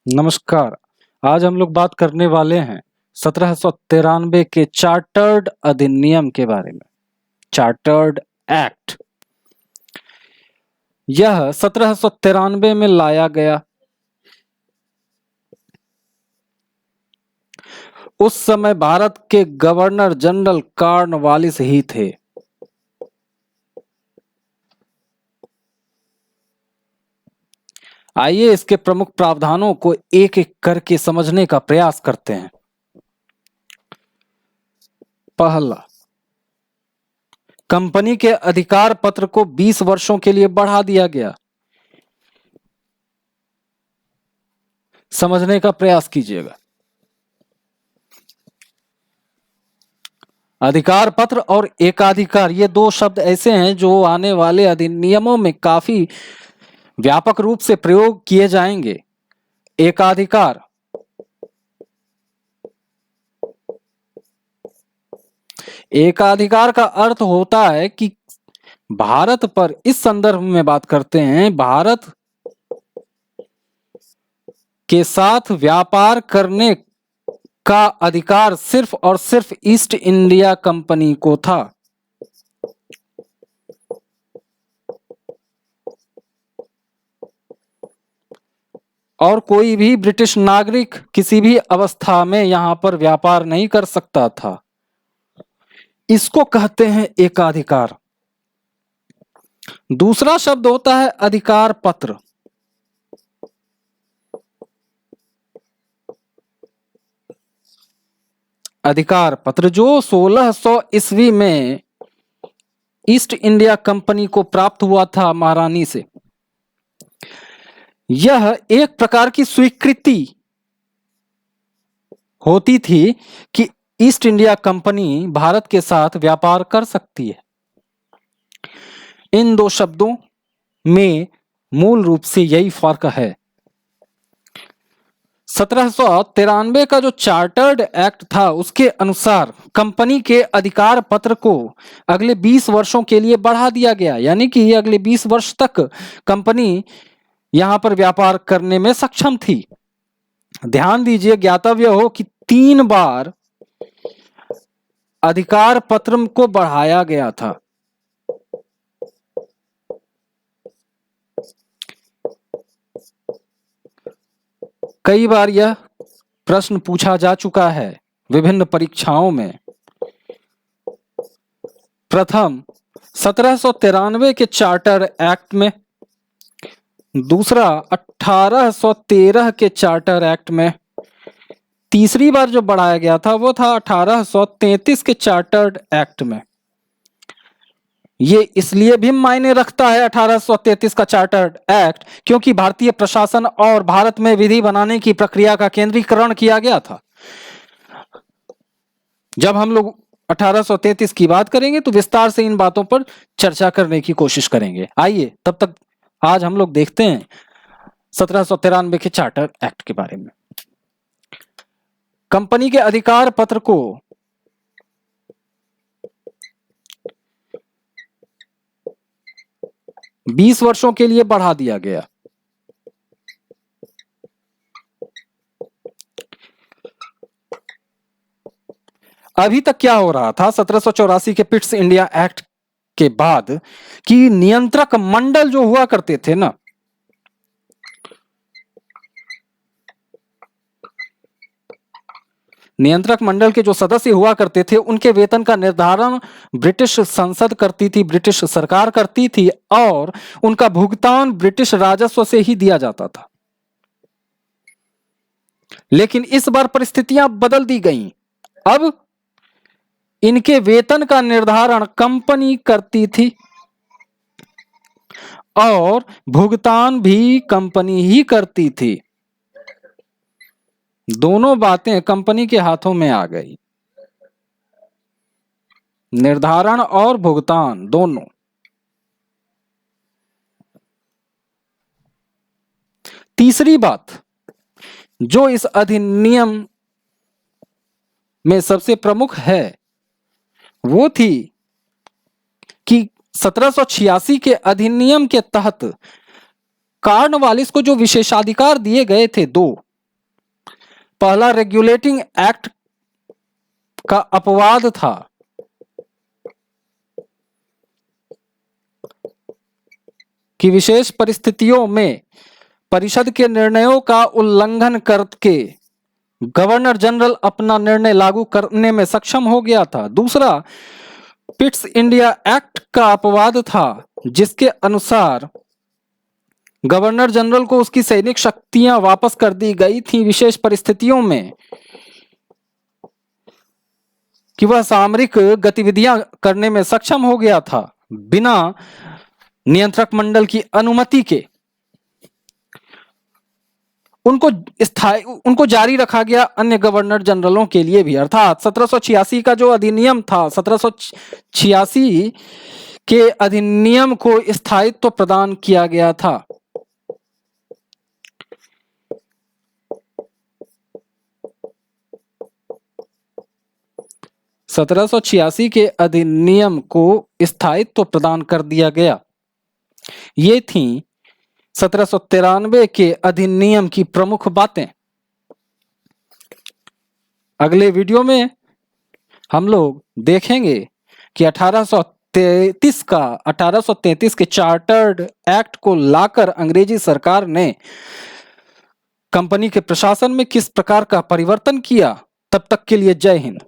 नमस्कार। आज हम लोग बात करने वाले हैं 1793 के चार्टर्ड अधिनियम के बारे में। चार्टर्ड एक्ट यह 1793 में लाया गया। उस समय भारत के गवर्नर जनरल कॉर्नवालिस ही थे। आइए इसके प्रमुख प्रावधानों को एक एक करके समझने का प्रयास करते हैं। पहला, कंपनी के अधिकार पत्र को 20 वर्षों के लिए बढ़ा दिया गया। समझने का प्रयास कीजिएगा। अधिकार पत्र और एकाधिकार ये दो शब्द ऐसे हैं जो आने वाले अधिनियमों में काफी व्यापक रूप से प्रयोग किए जाएंगे। एकाधिकार एकाधिकार का अर्थ होता है कि भारत पर, इस संदर्भ में बात करते हैं, भारत के साथ व्यापार करने का अधिकार सिर्फ और सिर्फ ईस्ट इंडिया कंपनी को था। और कोई भी ब्रिटिश नागरिक किसी भी अवस्था में यहां पर व्यापार नहीं कर सकता था। इसको कहते हैं एकाधिकार। दूसरा शब्द होता है अधिकार पत्र। अधिकार पत्र जो 1600 ईस्वी में ईस्ट इंडिया कंपनी को प्राप्त हुआ था महारानी से। यह एक प्रकार की स्वीकृति होती थी कि ईस्ट इंडिया कंपनी भारत के साथ व्यापार कर सकती है। इन दो शब्दों में मूल रूप से यही फर्क है। 1793 का जो चार्टर्ड एक्ट था उसके अनुसार कंपनी के अधिकार पत्र को अगले 20 वर्षों के लिए बढ़ा दिया गया, यानी कि अगले 20 वर्ष तक कंपनी यहां पर व्यापार करने में सक्षम थी। ध्यान दीजिए, ज्ञातव्य हो कि 3 बार अधिकार पत्र को बढ़ाया गया था। कई बार यह प्रश्न पूछा जा चुका है विभिन्न परीक्षाओं में। प्रथम 1793 के चार्टर एक्ट में, दूसरा 1813 के चार्टर एक्ट में, तीसरी बार जो बढ़ाया गया था वो था 1833 के चार्टर्ड एक्ट में। ये इसलिए भी मायने रखता है 1833 का चार्टर्ड एक्ट क्योंकि भारतीय प्रशासन और भारत में विधि बनाने की प्रक्रिया का केंद्रीकरण किया गया था। जब हम लोग 1833 की बात करेंगे तो विस्तार से इन बातों पर चर्चा करने की कोशिश करेंगे। आइए तब तक आज हम लोग देखते हैं 1793 के चार्टर एक्ट के बारे में। कंपनी के अधिकार पत्र को बीस वर्षों के लिए बढ़ा दिया गया। अभी तक क्या हो रहा था 1784 के पिट्स इंडिया एक्ट के बाद कि नियंत्रक मंडल जो हुआ करते थे ना, नियंत्रक मंडल के जो सदस्य हुआ करते थे उनके वेतन का निर्धारण ब्रिटिश संसद करती थी, ब्रिटिश सरकार करती थी और उनका भुगतान ब्रिटिश राजस्व से ही दिया जाता था। लेकिन इस बार परिस्थितियां बदल दी गईं। अब इनके वेतन का निर्धारण कंपनी करती थी और भुगतान भी कंपनी ही करती थी। दोनों बातें कंपनी के हाथों में आ गई, निर्धारण और भुगतान दोनों। तीसरी बात जो इस अधिनियम में सबसे प्रमुख है वो थी कि 1786 के अधिनियम के तहत कॉर्नवालिस को जो विशेषाधिकार दिए गए थे, दो, पहला रेगुलेटिंग एक्ट का अपवाद था। कि विशेष परिस्थितियों में परिषद के निर्णयों का उल्लंघन करके गवर्नर जनरल अपना निर्णय लागू करने में सक्षम हो गया था। दूसरा पिट्स इंडिया एक्ट का अपवाद था, जिसके अनुसार गवर्नर जनरल को उसकी सैनिक शक्तियां वापस कर दी गई थी विशेष परिस्थितियों में, कि वह सामरिक गतिविधियां करने में सक्षम हो गया था बिना नियंत्रक मंडल की अनुमति के। उनको जारी रखा गया अन्य गवर्नर जनरलों के लिए भी। अर्थात 1786 का जो अधिनियम था, 1786 के अधिनियम को स्थायित्व प्रदान किया गया था। के अधिनियम को स्थायित्व प्रदान कर दिया गया। ये थी 1793 के अधिनियम की प्रमुख बातें। अगले वीडियो में हम लोग देखेंगे कि 1833 के चार्टर्ड एक्ट को लाकर अंग्रेजी सरकार ने कंपनी के प्रशासन में किस प्रकार का परिवर्तन किया। तब तक के लिए जय हिंद।